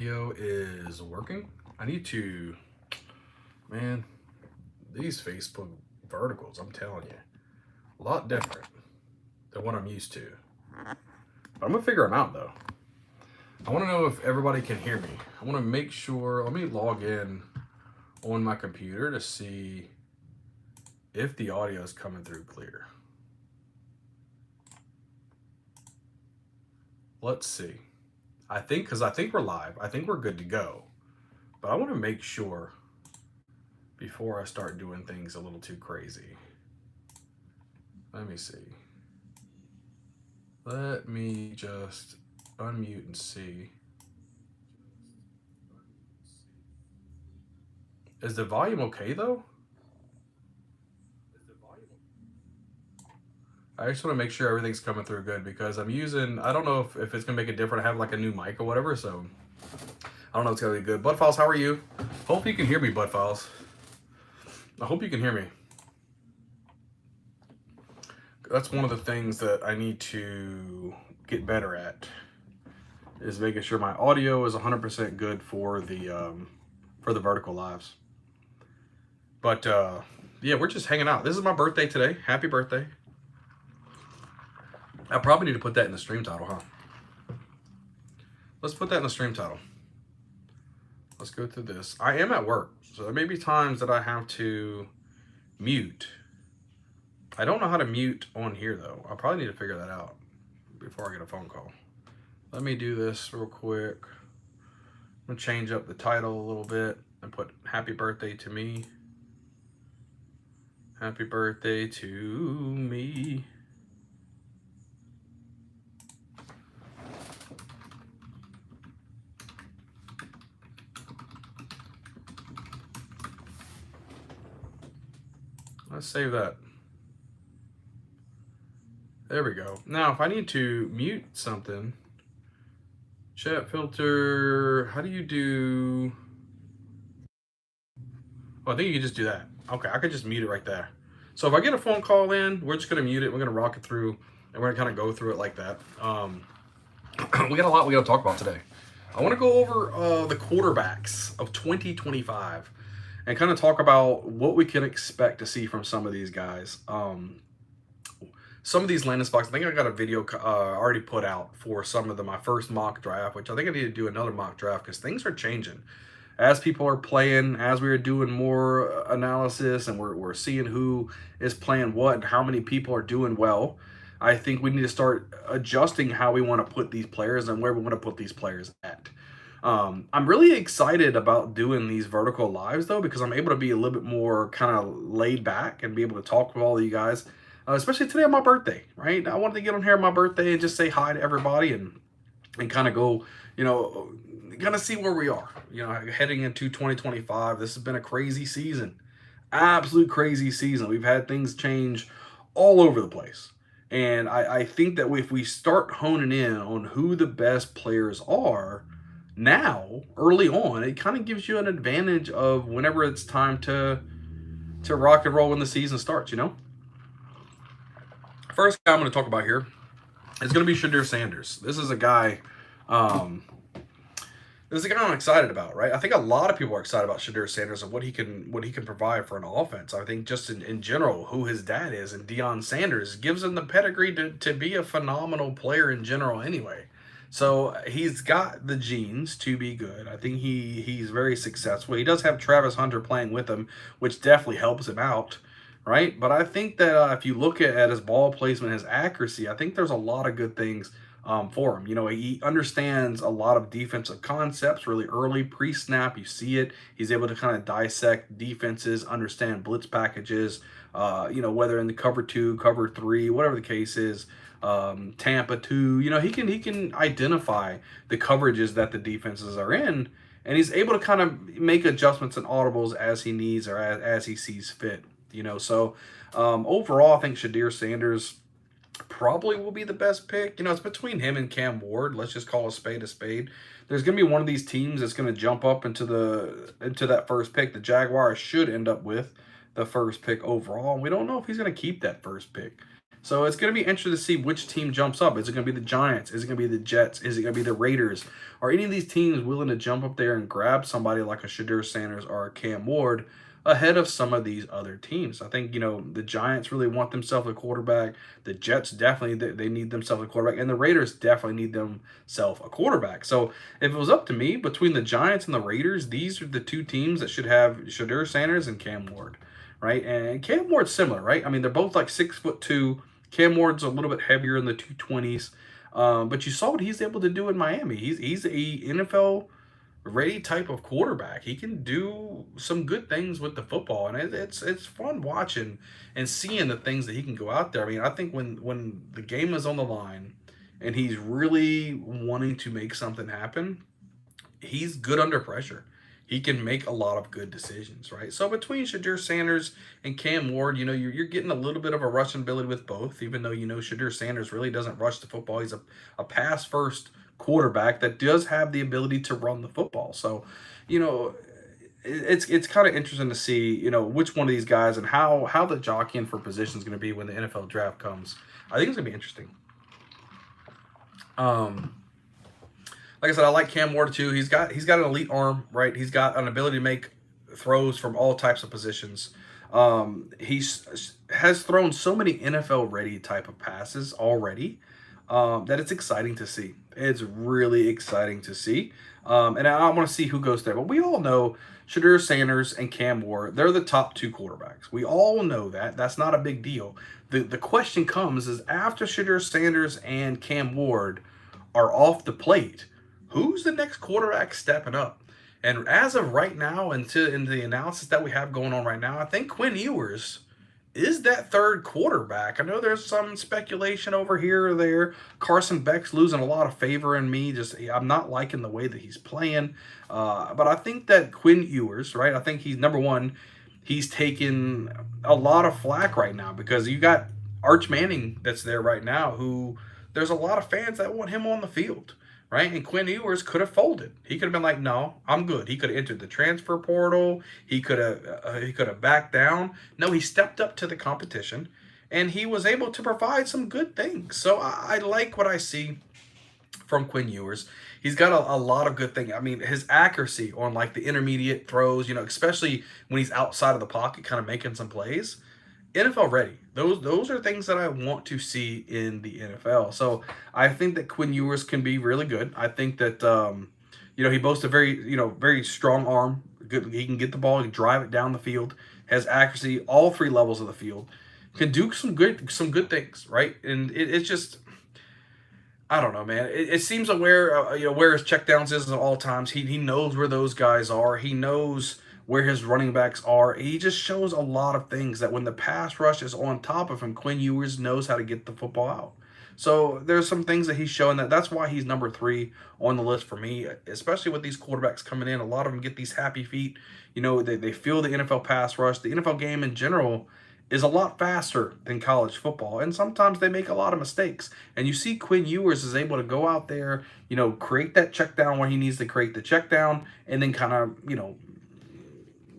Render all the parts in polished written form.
Video is working. I need to, man, these Facebook verticals, I'm telling you, a lot different than what I'm used to. But I'm gonna figure them out though. I want to know if everybody can hear me. I want to make sure. Let me log in on my computer to see if the audio is coming through clear. Let's see. Because I think we're live. I think we're good to go. But I want to make sure before I start doing things a little too crazy. Let me see. Let me just unmute and see. Is the volume okay though? I just want to make sure everything's coming through good because I'm using, I don't know if it's going to make it different. I have like a new mic or whatever, so I don't know if it's going to be good. Bud Files, how are you? Hope you can hear me, Bud Files. I hope you can hear me. That's one of the things that I need to get better at, is making sure my audio is 100% good for the vertical lives. But yeah, we're just hanging out. This is my birthday today. Happy birthday. I probably need to put that in the stream title, huh? Let's put that in the stream title. Let's go through this. I am at work, so there may be times that I have to mute. I don't know how to mute on here though. I'll probably need to figure that out before I get a phone call. Let me do this real quick. I'm gonna change up the title a little bit and put happy birthday to me. Happy birthday to me. Let's save that. There we go. Now, if I need to mute something, chat filter, how do you do? Oh, I think you can just do that. Okay, I could just mute it right there. So if I get a phone call in, we're just gonna mute it. We're gonna rock it through, and we're gonna kind of go through it like that. We got a lot we gotta talk about today. I want to go over the quarterbacks of 2025 and kind of talk about what we can expect to see from some of these guys. Some of these landing spots, I think I got a video already put out for some of my first mock draft, which I think I need to do another mock draft because things are changing. As people are playing, as we are doing more analysis and we're seeing who is playing what and how many people are doing well, I think we need to start adjusting how we want to put these players and where we want to put these players at. I'm really excited about doing these vertical lives though, because I'm able to be a little bit more kind of laid back and be able to talk with all of you guys, especially today on my birthday, right? I wanted to get on here on my birthday and just say hi to everybody and kind of go, kind of see where we are, heading into 2025. This has been a crazy season, absolute crazy season. We've had things change all over the place. And I think that if we start honing in on who the best players are now, early on, it kind of gives you an advantage of whenever it's time to rock and roll when the season starts, First guy I'm going to talk about here is going to be Shadir Sanders. This is a guy I'm excited about, right? I think a lot of people are excited about Shadir Sanders and what he can provide for an offense. I think just in general, who his dad is, and Deion Sanders gives him the pedigree to be a phenomenal player in general anyway. So he's got the genes to be good. I think he's very successful. He does have Travis Hunter playing with him, which definitely helps him out, right? But I think that if you look at his ball placement, his accuracy, I think there's a lot of good things for him. He understands a lot of defensive concepts really early, pre-snap. You see it. He's able to kind of dissect defenses, understand blitz packages, whether in the cover 2, cover 3, whatever the case is, Tampa 2. He can identify the coverages that the defenses are in, and he's able to kind of make adjustments and audibles as he needs or as he sees fit. So overall, I think Shadir Sanders probably will be the best pick. It's between him and Cam Ward. Let's just call a spade a spade. There's going to be one of these teams that's going to jump up into that first pick. The Jaguars should end up with the first pick overall. We don't know if he's going to keep that first pick. So it's going to be interesting to see which team jumps up. Is it going to be the Giants? Is it going to be the Jets? Is it going to be the Raiders? Are any of these teams willing to jump up there and grab somebody like a Shadur Sanders or a Cam Ward ahead of some of these other teams? I think, the Giants really want themselves a quarterback. The Jets definitely, they need themselves a quarterback. And the Raiders definitely need themselves a quarterback. So if it was up to me, between the Giants and the Raiders, these are the two teams that should have Shadur Sanders and Cam Ward, right? And Cam Ward's similar, right? I mean, they're both like 6'2". Cam Ward's a little bit heavier in the 220s, but you saw what he's able to do in Miami. He's a NFL ready type of quarterback. He can do some good things with the football, and it's fun watching and seeing the things that he can go out there. I mean, I think when the game is on the line and he's really wanting to make something happen, he's good under pressure. He can make a lot of good decisions, right? So between Shadur Sanders and Cam Ward, you're getting a little bit of a rushing ability with both, even though Shadur Sanders really doesn't rush the football. He's a pass first quarterback that does have the ability to run the football. So, you know, it's kind of interesting to see, which one of these guys and how the jockeying for position is going to be when the NFL draft comes. I think it's going to be interesting. Um, like I said, I like Cam Ward too. He's got an elite arm, right? He's got an ability to make throws from all types of positions. He's has thrown so many NFL ready type of passes already, that it's exciting to see. It's really exciting to see. And I want to see who goes there. But we all know Shadur Sanders and Cam Ward, they're the top two quarterbacks. We all know that. That's not a big deal. The question comes is after Shadur Sanders and Cam Ward are off the plate, who's the next quarterback stepping up? And as of right now, in the analysis that we have going on right now, I think Quinn Ewers is that third quarterback. I know there's some speculation over here or there. Carson Beck's losing a lot of favor in me. Just I'm not liking the way that he's playing. But I think that Quinn Ewers, right? I think he's number one. He's taking a lot of flack right now because you got Arch Manning that's there right now, who there's a lot of fans that want him on the field, right? And Quinn Ewers could have folded. He could have been like, "No, I'm good." He could have entered the transfer portal. He could have backed down. No, he stepped up to the competition, and he was able to provide some good things. So I like what I see from Quinn Ewers. He's got a lot of good things. I mean, his accuracy on like the intermediate throws, especially when he's outside of the pocket, kind of making some plays. NFL ready. Those are things that I want to see in the NFL. So I think that Quinn Ewers can be really good. I think that he boasts a very strong arm. Good, he can get the ball, he can drive it down the field, has accuracy all three levels of the field, can do some good things, right? And it's just I don't know, man. It seems aware, where his checkdowns is at all times. He knows where those guys are. He knows where his running backs are. He just shows a lot of things that when the pass rush is on top of him, Quinn Ewers knows how to get the football out. So there's some things that he's showing that's why he's number 3 on the list for me, especially with these quarterbacks coming in. A lot of them get these happy feet. They feel the NFL pass rush. The NFL game in general is a lot faster than college football, and sometimes they make a lot of mistakes. And you see Quinn Ewers is able to go out there, create that check down where he needs to create the check down, and then kind of,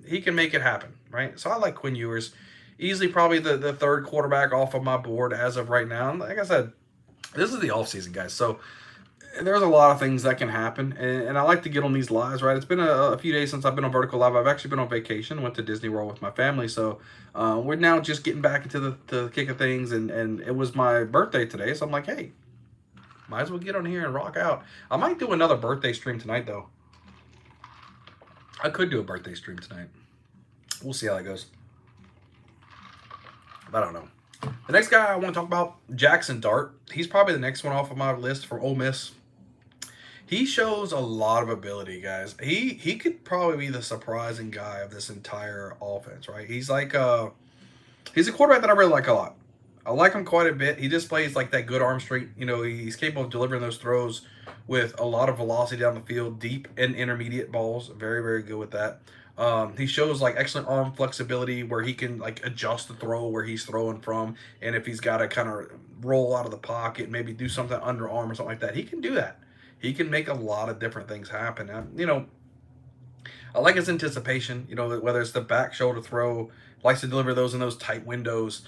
he can make it happen, right? So I like Quinn Ewers. Easily probably the third quarterback off of my board as of right now. And like I said, this is the offseason, guys. So there's a lot of things that can happen, and I like to get on these lives, right? It's been a few days since I've been on Vertical Live. I've actually been on vacation, went to Disney World with my family, so we're now just getting back into the kick of things, and it was my birthday today, so I'm like, hey, might as well get on here and rock out. I might do another birthday stream tonight, though. I could do a birthday stream tonight. We'll see how that goes. I don't know. The next guy I want to talk about, Jackson Dart. He's probably the next one off of my list for Ole Miss. He shows a lot of ability, guys. He could probably be the surprising guy of this entire offense, right? He's like he's a quarterback that I really like a lot. I like him quite a bit. He just plays like that good arm strength. He's capable of delivering those throws with a lot of velocity down the field, deep and intermediate balls. Very, very good with that. He shows like excellent arm flexibility where he can like adjust the throw where he's throwing from, and if he's got to kind of roll out of the pocket, maybe do something underarm or something like that, he can do that. He can make a lot of different things happen. I like his anticipation. Whether it's the back shoulder throw, likes to deliver those in those tight windows.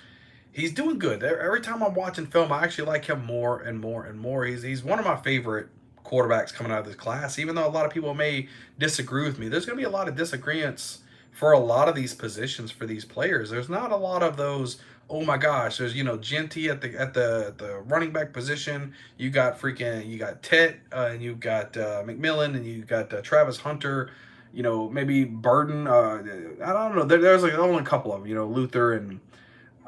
He's doing good. Every time I'm watching film, I actually like him more and more and more. He's one of my favorite quarterbacks coming out of this class. Even though a lot of people may disagree with me, there's going to be a lot of disagreements for a lot of these positions for these players. There's not a lot of those. Oh my gosh, there's Genty at the running back position. You got Tet, and you got McMillan, and you got Travis Hunter. Maybe Burden. I don't know. There's like only a couple of them. Luther and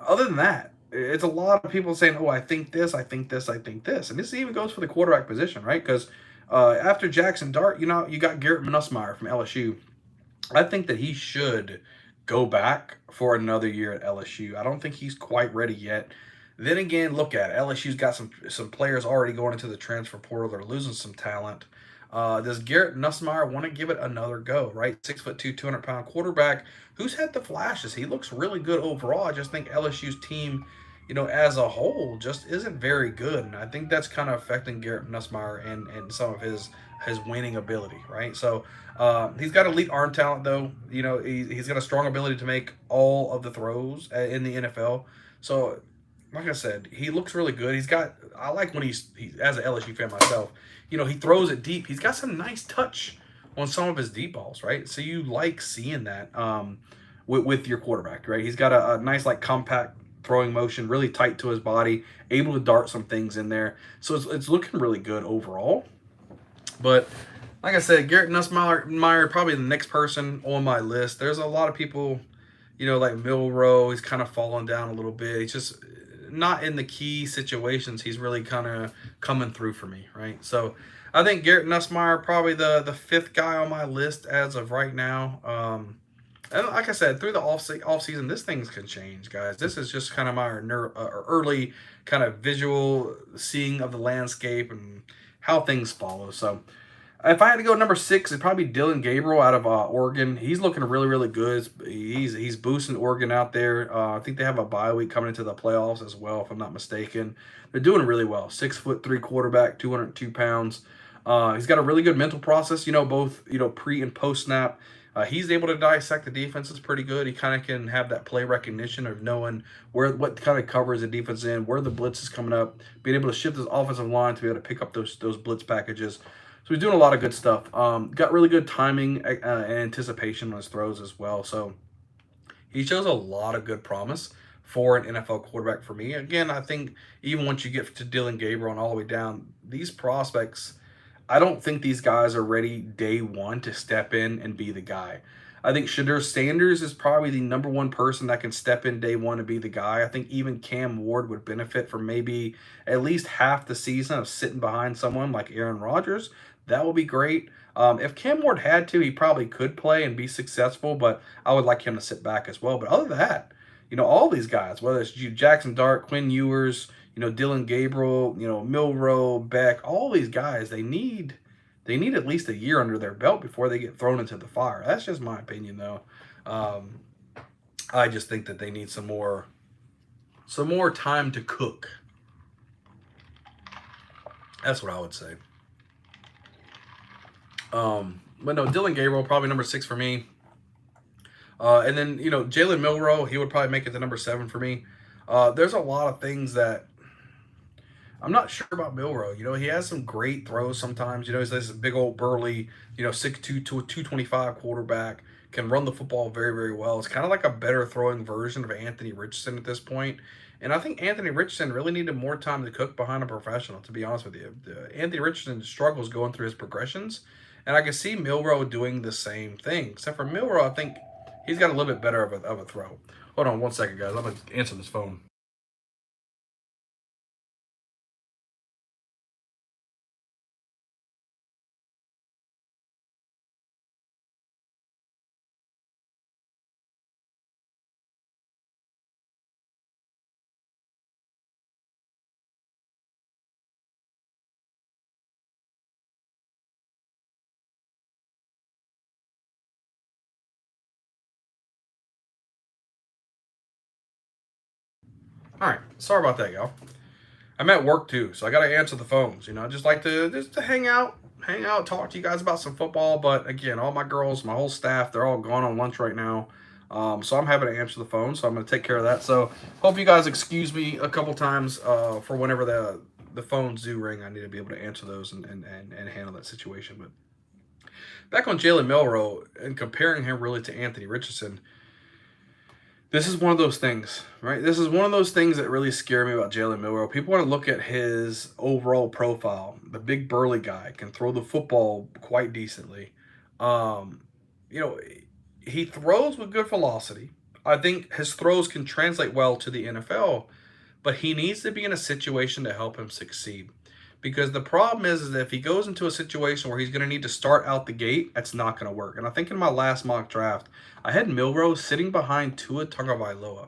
other than that, it's a lot of people saying, "Oh, I think this, I think this, I think this," and this even goes for the quarterback position, right? Because after Jackson Dart, you got Garrett Nussmeier from LSU. I think that he should go back for another year at LSU. I don't think he's quite ready yet. Then again, look at it. LSU's got some players already going into the transfer portal. They're losing some talent. Does Garrett Nussmeier want to give it another go? Right, 6'2", 200-pound quarterback who's had the flashes. He looks really good overall. I just think LSU's team, as a whole, just isn't very good, and I think that's kind of affecting Garrett Nussmeier and some of his winning ability. Right, so he's got elite arm talent, though. He's got a strong ability to make all of the throws in the NFL. So, like I said, he looks really good. I like when he as an LSU fan myself. He throws it deep. He's got some nice touch on some of his deep balls, right? So you like seeing that with your quarterback, right? He's got a nice like compact throwing motion, really tight to his body, able to dart some things in there. So it's looking really good overall. But like I said, Garrett Nussmeier probably the next person on my list. There's a lot of people, like Milrow. He's kind of fallen down a little bit. He's just not in the key situations. He's really kind of coming through for me, right? So I think Garrett Nussmeier probably the fifth guy on my list as of right now. And like I said, through the off season, this things can change, guys. This is just kind of my early kind of visual seeing of the landscape and how things follow. So if I had to go number six, it'd probably be Dylan Gabriel out of Oregon. He's looking really, really good. He's boosting Oregon out there. I think they have a bye week coming into the playoffs as well, if I'm not mistaken. They're doing really well. 6'3" quarterback, 202 pounds. He's got a really good mental process. Both pre and post snap. He's able to dissect the defenses pretty good. He kind of can have that play recognition of knowing what kind of covers the defense in, where the blitz is coming up, being able to shift his offensive line to be able to pick up those blitz packages. So he's doing a lot of good stuff. Got really good timing and anticipation on his throws as well. So he shows a lot of good promise for an NFL quarterback for me. Again, I think even once you get to Dylan Gabriel and all the way down, these prospects, I don't think these guys are ready day one to step in and be the guy. I think Shadur Sanders is probably the number one person that can step in day one and be the guy. I think even Cam Ward would benefit from maybe at least half the season of sitting behind someone like Aaron Rodgers. That would be great. If Cam Ward had to, he probably could play and be successful, but I would like him to sit back as well. But other than that, all these guys, whether it's Jackson Dart, Quinn Ewers, Dylan Gabriel, Milrow, Beck, all these guys, they need at least a year under their belt before they get thrown into the fire. That's just my opinion, though. I just think that they need some more time to cook. That's what I would say. But no, Dylan Gabriel probably number 6 for me. And then Jalen Milrow, he would probably make it to number 7 for me. There's a lot of things that I'm not sure about Milrow. He has some great throws sometimes. He's this big old burly, 6'2", 225 quarterback, can run the football very, very well. It's kind of like a better throwing version of Anthony Richardson at this point. And I think Anthony Richardson really needed more time to cook behind a professional, to be honest with you. Anthony Richardson struggles going through his progressions, and I can see Milrow doing the same thing. Except for Milrow, I think he's got a little bit better of a throw. Hold on one second, guys. I'm going to answer this phone. All right. Sorry about that, y'all. I'm at work too, so I got to answer the phones. I just like to hang out, talk to you guys about some football. But again, all my girls, my whole staff, they're all gone on lunch right now. So I'm having to answer the phone, so I'm going to take care of that. So hope you guys excuse me a couple times for whenever the phones do ring. I need to be able to answer those and handle that situation. But back on Jalen Milroe and comparing him really to Anthony Richardson, this is one of those things, right? This is one of those things that really scare me about Jalen Milroe. People want to look at his overall profile. The big burly guy can throw the football quite decently. Um, you know, he throws with good velocity. I think his throws can translate well to the NFL, but he needs to be in a situation to help him succeed. Because the problem is that if he goes into a situation where he's going to need to start out the gate, that's not going to work. And I think in my last mock draft, I had Milroe sitting behind Tua Tagovailoa.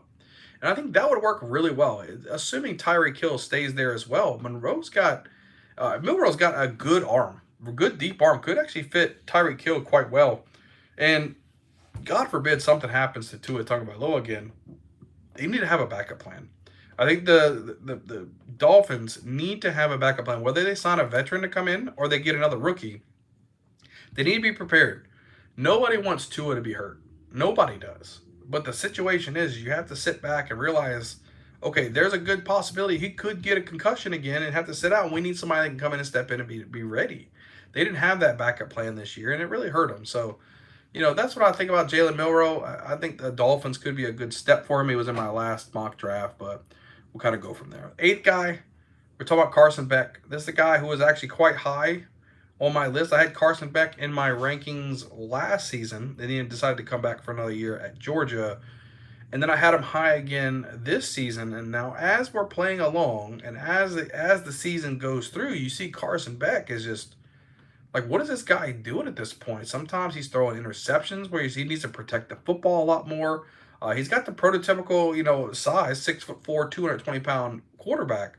And I think that would work really well, assuming Tyreek Hill stays there as well. Milroe's got a good arm, a good deep arm, could actually fit Tyreek Hill quite well. And God forbid something happens to Tua Tagovailoa again, they need to have a backup plan. I think the Dolphins need to have a backup plan. Whether they sign a veteran to come in or they get another rookie, they need to be prepared. Nobody wants Tua to be hurt. Nobody does. But the situation is you have to sit back and realize, okay, there's a good possibility he could get a concussion again and have to sit out. And we need somebody that can come in and step in and be ready. They didn't have that backup plan this year, and it really hurt them. So, that's what I think about Jalen Milroe. I think the Dolphins could be a good step for him. He was in my last mock draft, but we'll kind of go from there. Eighth guy, we're talking about Carson Beck. This is the guy who was actually quite high on my list. I had Carson Beck in my rankings last season, and he decided to come back for another year at Georgia. And then I had him high again this season. And now as we're playing along and as the season goes through, you see Carson Beck is just like, what is this guy doing at this point? Sometimes he's throwing interceptions where he needs to protect the football a lot more. He's got the prototypical, size, 6'4", 220-pound quarterback.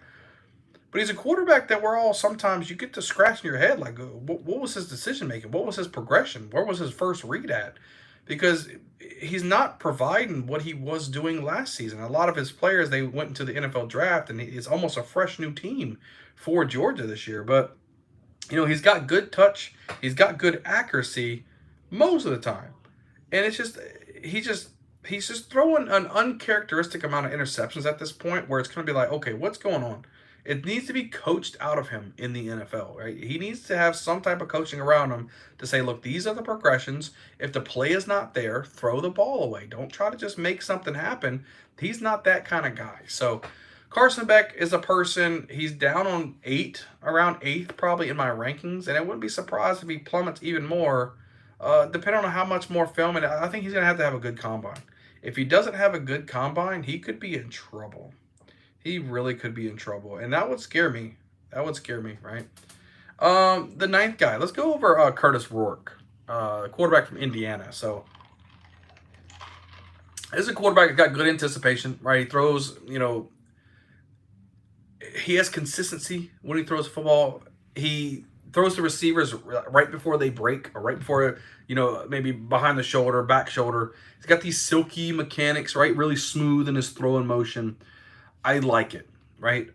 But he's a quarterback that we're all sometimes you get to scratching your head like, what was his decision making? What was his progression? Where was his first read at? Because he's not providing what he was doing last season. A lot of his players, they went into the NFL draft, and it's almost a fresh new team for Georgia this year. But, he's got good touch. He's got good accuracy most of the time. And it's just, he's just throwing an uncharacteristic amount of interceptions at this point where it's going to be like, okay, what's going on? It needs to be coached out of him in the NFL, right? He needs to have some type of coaching around him to say, look, these are the progressions. If the play is not there, throw the ball away. Don't try to just make something happen. He's not that kind of guy. So Carson Beck is a person, he's down on around 8th probably in my rankings, and I wouldn't be surprised if he plummets even more, depending on how much more film. And I think he's going to have a good combine. If he doesn't have a good combine, he could be in trouble. He really could be in trouble, and that would scare me. That would scare me, right? The 9th guy. Let's go over Curtis Rourke, quarterback from Indiana. So, this is a quarterback that got good anticipation, right? He throws, he has consistency when he throws the football. He throws the receivers right before they break, or right before, maybe behind the shoulder, back shoulder. He's got these silky mechanics, right? Really smooth in his throwing motion. I like it, right?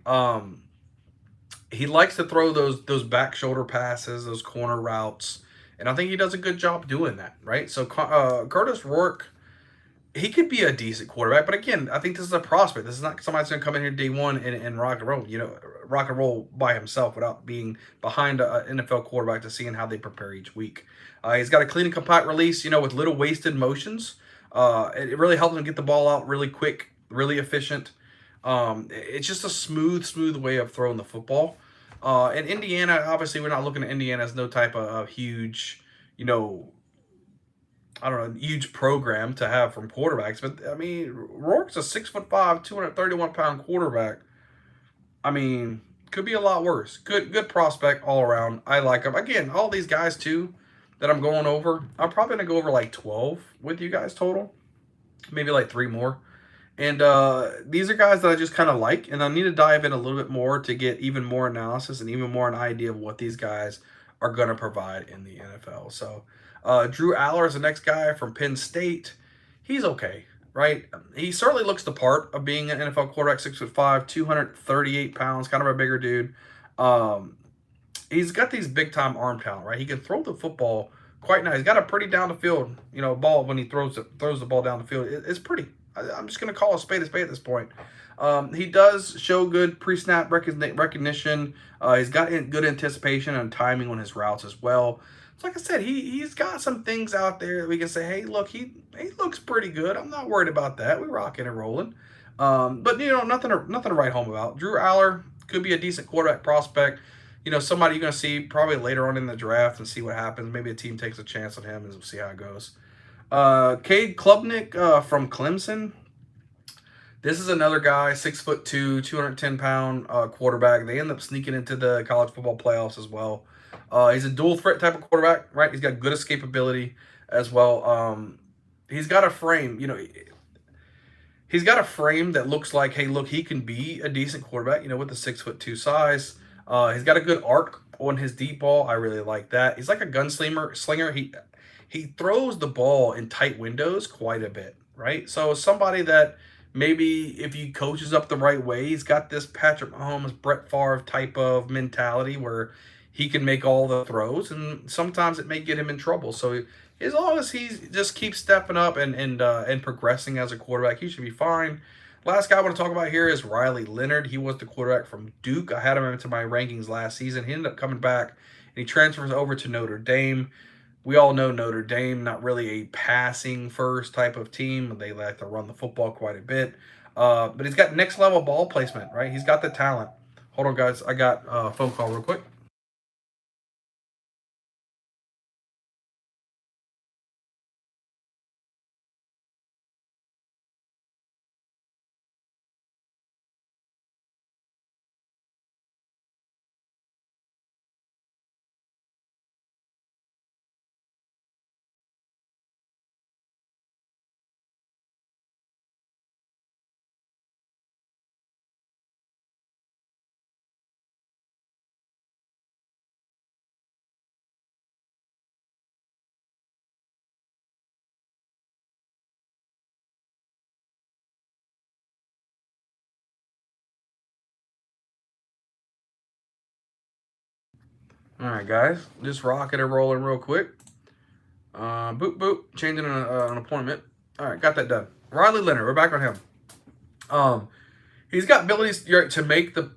He likes to throw those back shoulder passes, those corner routes, and I think he does a good job doing that, right? So Curtis Rourke, he could be a decent quarterback, but again, I think this is a prospect. This is not somebody that's going to come in here day one and rock and roll by himself without being behind an NFL quarterback to seeing how they prepare each week. He's got a clean and compact release, with little wasted motions. It really helps him get the ball out really quick, really efficient. It's just a smooth way of throwing the football. In Indiana, obviously, we're not looking at Indiana as no type of huge, huge program to have from quarterbacks. But, I mean, Rourke's a 6'5", 231-pound quarterback. I mean, could be a lot worse. Good prospect all around. I like him. Again, all these guys, too, that I'm going over, I'm probably going to go over like 12 with you guys total. Maybe like 3 more. And these are guys that I just kind of like, and I need to dive in a little bit more to get even more analysis and even more an idea of what these guys are going to provide in the NFL. So Drew Aller is the next guy from Penn State. He's okay, right? He certainly looks the part of being an NFL quarterback, 6'5", 238 pounds, kind of a bigger dude. He's got these big-time arm talent, right? He can throw the football quite nice. He's got a pretty down the field, ball when he throws the ball down the field. It's pretty. I'm just gonna call a spade at this point. He does show good pre-snap recognition. He's got good anticipation and timing on his routes as well. So like I said, he's got some things out there that we can say, hey, look, he looks pretty good. I'm not worried about that. We're rocking and rolling. But nothing to write home about. Drew Aller could be a decent quarterback prospect. Somebody you're going to see probably later on in the draft and see what happens. Maybe a team takes a chance on him and we'll see how it goes. Cade Klubnik from Clemson. This is another guy, 6'2", 210-pound quarterback. They end up sneaking into the college football playoffs as well. He's a dual threat type of quarterback, right? He's got good escapability as well. He's got a frame, he's got a frame that looks like, hey, look, he can be a decent quarterback, with the 6'2" size. He's got a good arc on his deep ball. I really like that. He's like a gunslinger. He throws the ball in tight windows quite a bit, right? So somebody that maybe if he coaches up the right way, he's got this Patrick Mahomes, Brett Favre type of mentality where he can make all the throws, and sometimes it may get him in trouble. So as long as he just keeps stepping up and progressing as a quarterback, he should be fine. Last guy I want to talk about here is Riley Leonard. He was the quarterback from Duke. I had him into my rankings last season. He ended up coming back, and he transfers over to Notre Dame. We all know Notre Dame, not really a passing first type of team. They like to run the football quite a bit. But he's got next level ball placement, right? He's got the talent. Hold on, guys. I got a phone call real quick. All right, guys. Just rocking and rolling real quick. Boop, boop. Changing an appointment. All right, got that done. Riley Leonard, we're back on him. He's got abilities to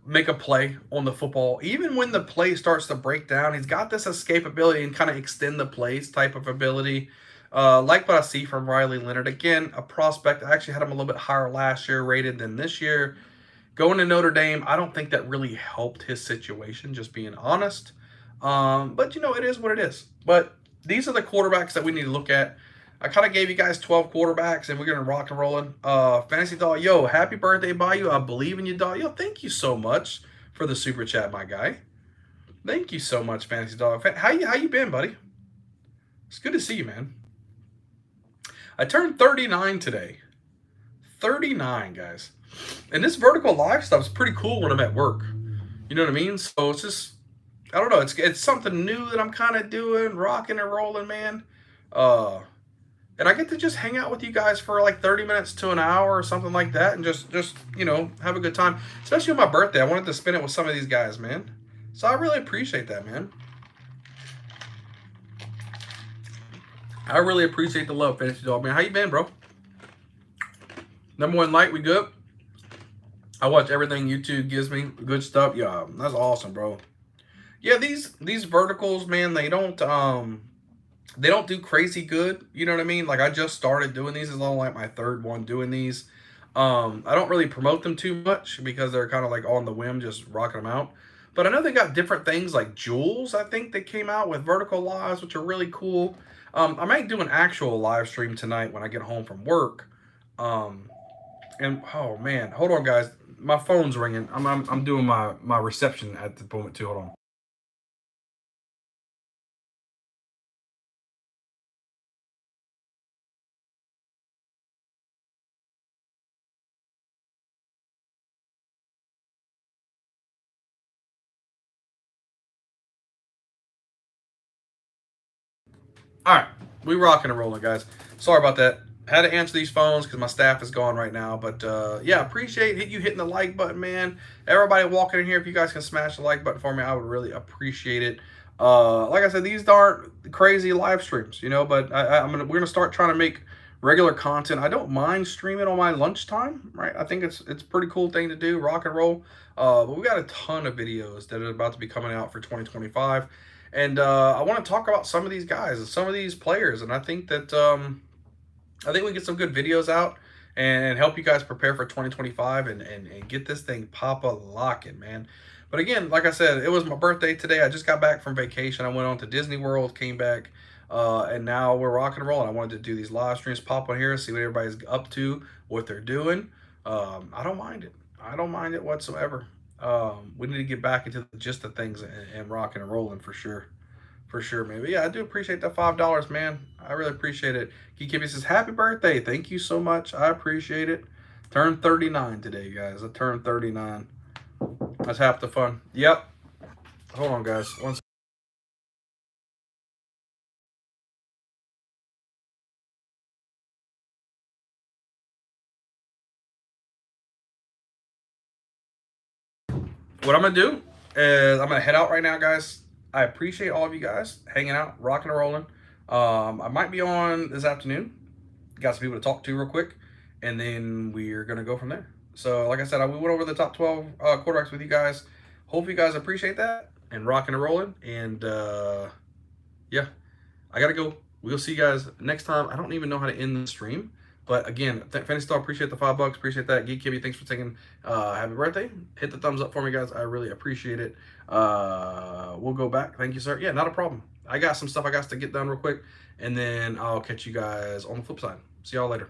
make a play on the football. Even when the play starts to break down, he's got this escapability and kind of extend the plays type of ability. Like what I see from Riley Leonard. Again, a prospect. I actually had him a little bit higher last year rated than this year. Going to Notre Dame, I don't think that really helped his situation, just being honest. But, it is what it is. But these are the quarterbacks that we need to look at. I kind of gave you guys 12 quarterbacks, and we're going to rock and rolling. Fantasy Dog, yo, happy birthday, Bayou. I believe in you, dog. Yo, thank you so much for the super chat, my guy. Thank you so much, Fantasy Dog. How you been, buddy? It's good to see you, man. I turned 39 today. 39, guys. And this vertical live stuff is pretty cool when I'm at work. You know what I mean? So it's just, I don't know. It's something new that I'm kind of doing, rocking and rolling, man. And I get to just hang out with you guys for like 30 minutes to an hour or something like that and just have a good time. Especially on my birthday. I wanted to spend it with some of these guys, man. So I really appreciate that, man. I really appreciate the love, Fantasy Dog, man. How you been, bro? Number one like, we good? I watch everything YouTube gives me. Good stuff. Yeah, that's awesome, bro. Yeah, these verticals, man, they don't do crazy good. You know what I mean? Like, I just started doing these. It's only like my third one doing these. I don't really promote them too much because they're kind of like on the whim, just rocking them out. But I know they got different things like Jules, I think, they came out with vertical lives, which are really cool. I might do an actual live stream tonight when I get home from work. And oh man, hold on, guys. My phone's ringing. I'm doing my reception at the moment too. Hold on. All right, we rocking and rolling, guys. Sorry about that. Had to answer these phones because my staff is gone right now. But yeah, appreciate you hitting the like button, man. Everybody walking in here, if you guys can smash the like button for me, I would really appreciate it. Like I said, these aren't crazy live streams, you know, but we're gonna start trying to make regular content. I don't mind streaming on my lunchtime, right? I think it's a pretty cool thing to do, rock and roll. But we got a ton of videos that are about to be coming out for 2025, and I want to talk about some of these guys and some of these players, and I think we get some good videos out and help you guys prepare for 2025 and get this thing pop a locking, man. But again, like I said, it was my birthday today. I just got back from vacation. I went on to Disney World, came back, and now we're rocking and rolling. I wanted to do these live streams, pop on here, see what everybody's up to, what they're doing. I don't mind it. I don't mind it whatsoever. We need to get back into the gist of things and rocking and rolling for sure. For sure, man. But yeah, I do appreciate that $5, man. I really appreciate it. Kiki says, happy birthday. Thank you so much. I appreciate it. Turned 39 today, guys. I turned 39. That's half the fun. Yep. Hold on, guys. One second. What I'm going to do is I'm going to head out right now, guys. I appreciate all of you guys hanging out, rocking and rolling. I might be on this afternoon. Got some people to talk to real quick, and then we're gonna go from there. So, like I said, we went over the top 12 quarterbacks with you guys. Hope you guys appreciate that and rocking and rolling. And yeah, I gotta go. We'll see you guys next time. I don't even know how to end the stream, but again, Fantasy Star, appreciate the $5. Appreciate that. Geek Kibby, thanks for taking. Happy birthday. Hit the thumbs up for me, guys. I really appreciate it. We'll go back. Thank you, sir. Yeah, not a problem. I got some stuff I got to get done real quick, and then I'll catch you guys on the flip side. See y'all later.